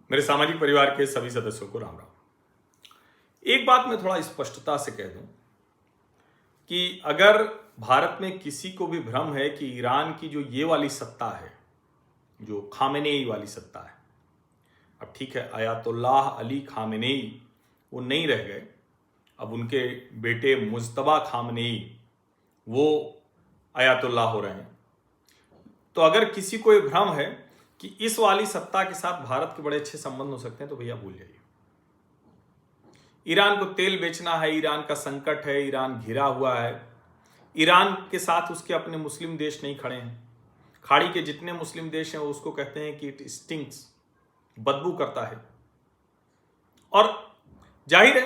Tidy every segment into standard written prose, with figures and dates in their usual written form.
मेरे सामाजिक परिवार के सभी सदस्यों को राम राम। एक बात मैं थोड़ा स्पष्टता से कह दूं कि अगर भारत में किसी को भी भ्रम है कि ईरान की जो ये वाली सत्ता है, जो खामेनेई वाली सत्ता है, अब ठीक है अयातुल्लाह अली खामेनेई वो नहीं रह गए, अब उनके बेटे मुज्तबा खामेनेई वो अयातुल्लाह हो रहे हैं। तो अगर किसी को ये भ्रम है कि इस वाली सत्ता के साथ भारत के बड़े अच्छे संबंध हो सकते हैं तो भैया भूल जाइए। ईरान को तेल बेचना है, ईरान का संकट है, ईरान घिरा हुआ है, ईरान के साथ उसके अपने मुस्लिम देश नहीं खड़े हैं। खाड़ी के जितने मुस्लिम देश हैं वो उसको कहते हैं कि इट स्टिंक्स, बदबू करता है। और जाहिर है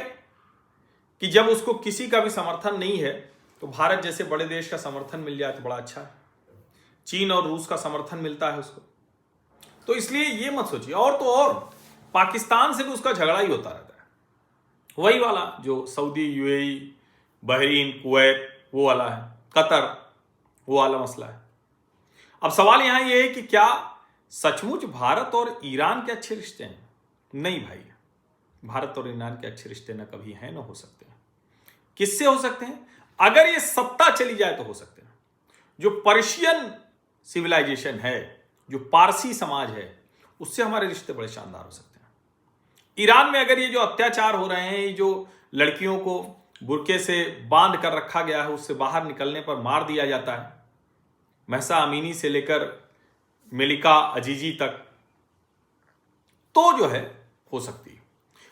कि जब उसको किसी का भी समर्थन नहीं है तो भारत जैसे बड़े देश का समर्थन मिल जाए तो बड़ा अच्छा है। चीन और रूस का समर्थन मिलता है उसको, तो इसलिए ये मत सोचिए। और तो और पाकिस्तान से भी उसका झगड़ा ही होता रहता है, वही वाला जो सऊदी, यूएई, बहरीन, कुवैत वो वाला है, कतर वो वाला मसला है। अब सवाल यहां ये है कि क्या सचमुच भारत और ईरान के अच्छे रिश्ते हैं? नहीं भाई, भारत और ईरान के अच्छे रिश्ते ना कभी हैं ना हो सकते हैं। किससे हो सकते हैं? अगर ये सत्ता चली जाए तो हो सकते हैं। जो पर्शियन सिविलाइजेशन है, जो पारसी समाज है, उससे हमारे रिश्ते बड़े शानदार हो सकते हैं। ईरान में अगर ये जो अत्याचार हो रहे हैं, जो लड़कियों को बुर्के से बांध कर रखा गया है, उससे बाहर निकलने पर मार दिया जाता है, महसा अमीनी से लेकर मेलिका अजीजी तक, तो जो है हो सकती है।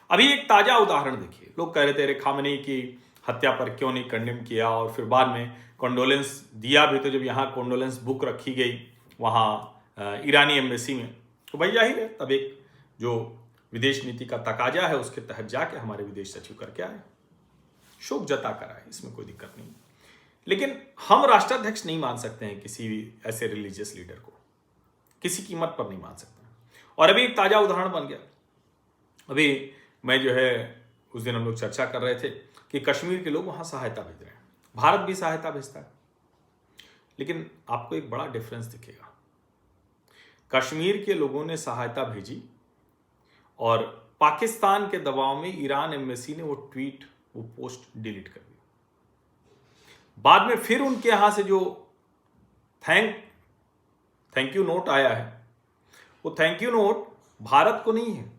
अभी एक ताजा उदाहरण देखिए, लोग कह रहे थे अरे खामेनेई की हत्या पर क्यों नहीं कंडेम किया, और फिर बाद में कॉन्डोलेंस दिया भी। तो जब यहाँ कॉन्डोलेंस बुक रखी गई वहाँ ईरानी एम्बेसी में, तो भाई जाहिर है तब एक जो विदेश नीति का तकाजा है उसके तहत जाके हमारे विदेश सचिव करके आए, शोक जता कर आए, इसमें कोई दिक्कत नहीं। लेकिन हम राष्ट्राध्यक्ष नहीं मान सकते हैं किसी भी ऐसे रिलीजियस लीडर को, किसी कीमत पर नहीं मान सकते हैं। और अभी एक ताजा उदाहरण बन गया। अभी मैं जो है उस दिन हम लोग चर्चा कर रहे थे कि कश्मीर के लोग वहां सहायता भेज रहे हैं, भारत भी सहायता भेजता है, लेकिन आपको एक बड़ा डिफरेंस दिखेगा। कश्मीर के लोगों ने सहायता भेजी और पाकिस्तान के दबाव में ईरान एम्बेसी ने वो ट्वीट, वो पोस्ट डिलीट कर दी। बाद में फिर उनके यहां से जो थैंक यू नोट आया है, वो थैंक यू नोट भारत को नहीं है,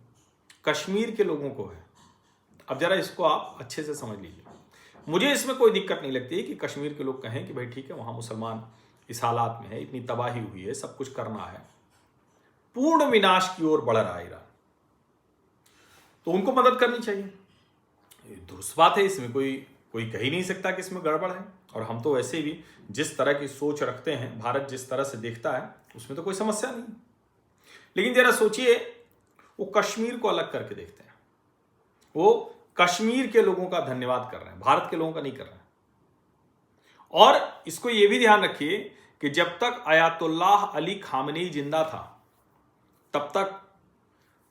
कश्मीर के लोगों को है। अब जरा इसको आप अच्छे से समझ लीजिए। मुझे इसमें कोई दिक्कत नहीं लगती है कि कश्मीर के लोग कहें कि भाई ठीक है वहां मुसलमान इस हालात में है, इतनी तबाही हुई है, सब कुछ करना है, पूर्ण विनाश की ओर बढ़ रहा है ईरान, तो उनको मदद करनी चाहिए। दुरुस्त बात है, इसमें कोई कह ही नहीं सकता कि इसमें गड़बड़ है। और हम तो वैसे भी जिस तरह की सोच रखते हैं, भारत जिस तरह से देखता है, उसमें तो कोई समस्या नहीं। लेकिन जरा सोचिए, वो कश्मीर को अलग करके देखते हैं, वो कश्मीर के लोगों का धन्यवाद कर रहे हैं, भारत के लोगों का नहीं कर रहे हैं। और इसको यह भी ध्यान रखिए कि जब तक अयातुल्लाह अली खामेनेई जिंदा था तब तक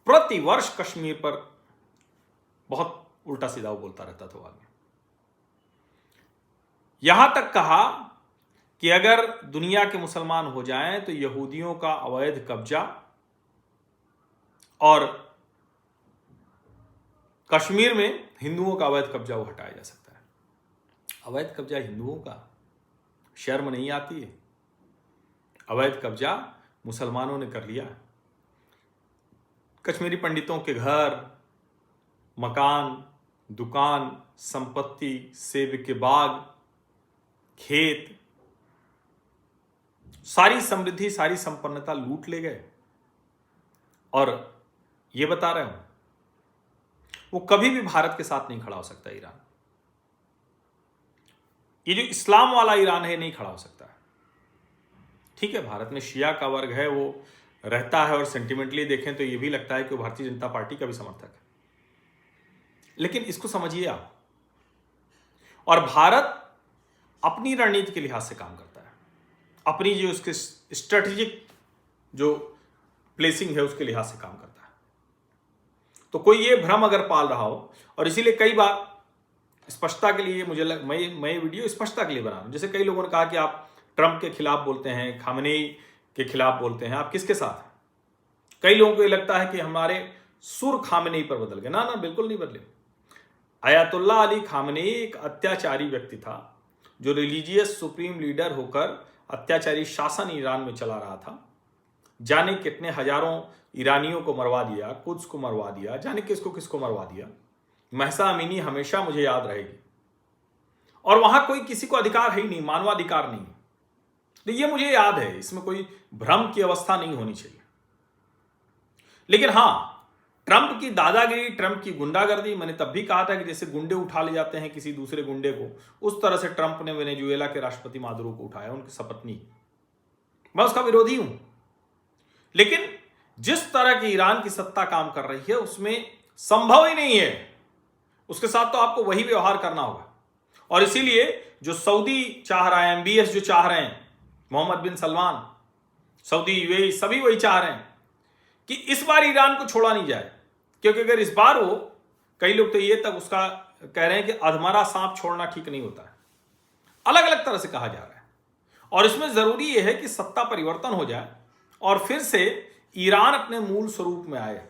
प्रति वर्ष कश्मीर पर बहुत उल्टा सीधा बोलता रहता था आगे। यहां तक कहा कि अगर दुनिया के मुसलमान हो जाएं तो यहूदियों का अवैध कब्जा और कश्मीर में हिंदुओं का अवैध कब्जा वो हटाया जा सकता है। अवैध कब्जा हिंदुओं का, शर्म नहीं आती है? अवैध कब्जा मुसलमानों ने कर लिया। कश्मीरी पंडितों के घर, मकान, दुकान, संपत्ति, सेब के बाग, खेत, सारी समृद्धि, सारी संपन्नता लूट ले गए। और ये बता रहे हूं, वो कभी भी भारत के साथ नहीं खड़ा हो सकता ईरान। ये जो इस्लाम वाला ईरान है नहीं खड़ा हो सकता है। ठीक है, भारत में शिया का वर्ग है, वो रहता है, और सेंटिमेंटली देखें तो ये भी लगता है कि वो भारतीय जनता पार्टी का भी समर्थक है। लेकिन इसको समझिए आप, और भारत अपनी रणनीति के लिहाज से काम करता है, अपनी जो उसके स्ट्रेटेजिक जो प्लेसिंग है उसके लिहाज से काम करता है। तो कोई ये भ्रम अगर पाल रहा हो, और इसीलिए कई बार स्पष्टता के लिए मैं वीडियो स्पष्टता के लिए बना रहा हूं। जैसे कई लोगों ने कहा कि आप ट्रंप के खिलाफ बोलते हैं, खामेनेई के खिलाफ बोलते हैं, आप किसके साथ हैं? कई लोगों को ये लगता है कि हमारे सुर खामनेई पर बदल गए। ना ना, बिल्कुल नहीं बदले। अयातुल्लाह अली खामनेई एक अत्याचारी व्यक्ति था जो रिलीजियस सुप्रीम लीडर होकर अत्याचारी शासन ईरान में चला रहा था। जाने कितने हजारों ईरानियों को मरवा दिया, कुद्स को मरवा दिया, जाने किसको किसको मरवा दिया। महसा अमीनी हमेशा मुझे याद रहेगी। और वहां कोई किसी को अधिकार है ही नहीं, मानवाधिकार नहीं। तो ये मुझे याद है, इसमें कोई भ्रम की अवस्था नहीं होनी चाहिए। लेकिन हां, ट्रंप की दादागिरी, ट्रंप की गुंडागर्दी, मैंने तब भी कहा था कि जैसे गुंडे उठा ले जाते हैं किसी दूसरे गुंडे को, उस तरह से ट्रंप ने वेनेजुएला के राष्ट्रपति मादुरो को उठाया, उनकी सपत्नी। मैं उसका विरोधी हूं, लेकिन जिस तरह की ईरान की सत्ता काम कर रही है उसमें संभव ही नहीं है। उसके साथ तो आपको वही व्यवहार करना होगा। और इसीलिए जो सऊदी चाह रहा है, MBS जो चाह रहे हैं, मोहम्मद बिन सलमान, सऊदी, UAE, सभी वही चाह रहे हैं कि इस बार ईरान को छोड़ा नहीं जाए। क्योंकि अगर इस बार वो, कई लोग तो ये तक उसका कह रहे हैं कि अधमरा सांप छोड़ना ठीक नहीं होता है। अलग अलग तरह से कहा जा रहा है। और इसमें जरूरी यह है कि सत्ता परिवर्तन हो जाए और फिर से ईरान अपने मूल स्वरूप में आए,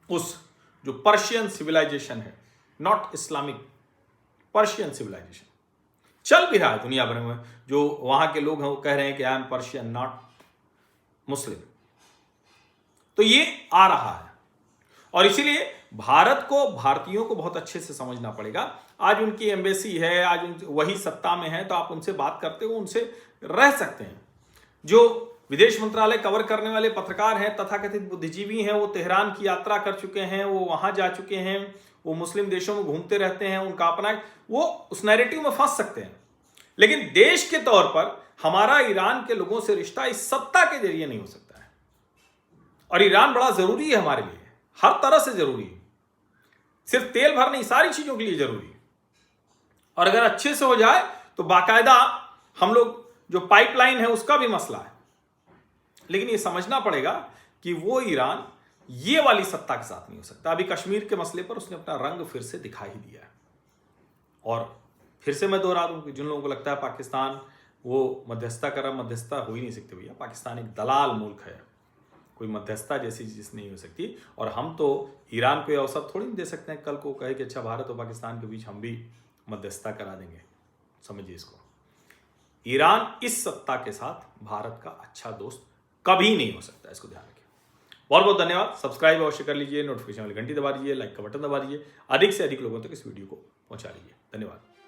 उस जो पर्शियन सिविलाइजेशन है, नॉट इस्लामिक, पर्शियन सिविलाइजेशन चल भी रहा है दुनिया भर में। जो वहां के लोग हैं वो कह रहे हैं कि आई एम पर्शियन नॉट मुस्लिम। तो ये आ रहा है और इसीलिए भारत को, भारतीयों को बहुत अच्छे से समझना पड़ेगा। आज उनकी एम्बेसी है, आज वही सत्ता में है, तो आप उनसे बात करते हो, उनसे रह सकते हैं। जो विदेश मंत्रालय कवर करने वाले पत्रकार हैं, तथाकथित बुद्धिजीवी हैं, वो तेहरान की यात्रा कर चुके हैं, वो वहां जा चुके हैं, वो मुस्लिम देशों में घूमते रहते हैं, उनका अपना, वो उस नैरेटिव में फंस सकते हैं। लेकिन देश के तौर पर हमारा ईरान के लोगों से रिश्ता इस सत्ता के जरिए नहीं हो सकता है। और ईरान बड़ा जरूरी है हमारे लिए, हर तरह से जरूरी है, सिर्फ तेल भर नहीं, सारी चीजों के लिए जरूरी है। और अगर अच्छे से हो जाए तो बाकायदा हम लोग, जो पाइपलाइन है उसका भी मसला है। लेकिन ये समझना पड़ेगा कि वो ईरान ये वाली सत्ता के साथ नहीं हो सकता। अभी कश्मीर के मसले पर उसने अपना रंग फिर से दिखा ही दिया है। और फिर से मैं दोहरा दूं कि जिन लोगों को लगता है पाकिस्तान वो मध्यस्थता कर रहा, मध्यस्थता हो ही नहीं सकती भैया। पाकिस्तान एक दलाल मुल्क है, कोई मध्यस्थता जैसी चीज नहीं हो सकती। और हम तो ईरान को ये अवसर थोड़ी नहीं दे सकते हैं कल को कहे कि अच्छा भारत और पाकिस्तान के बीच हम भी मध्यस्थता करा देंगे। समझिए इसको, ईरान इस सत्ता के साथ भारत का अच्छा दोस्त कभी नहीं हो सकता, इसको ध्यान रखिए। बहुत बहुत धन्यवाद। सब्सक्राइब अवश्य कर लीजिए, नोटिफिकेशन वाली घंटी दबा दीजिए, लाइक का बटन दबा दीजिए, अधिक से अधिक लोगों तक इस वीडियो को पहुंचा लीजिए। धन्यवाद।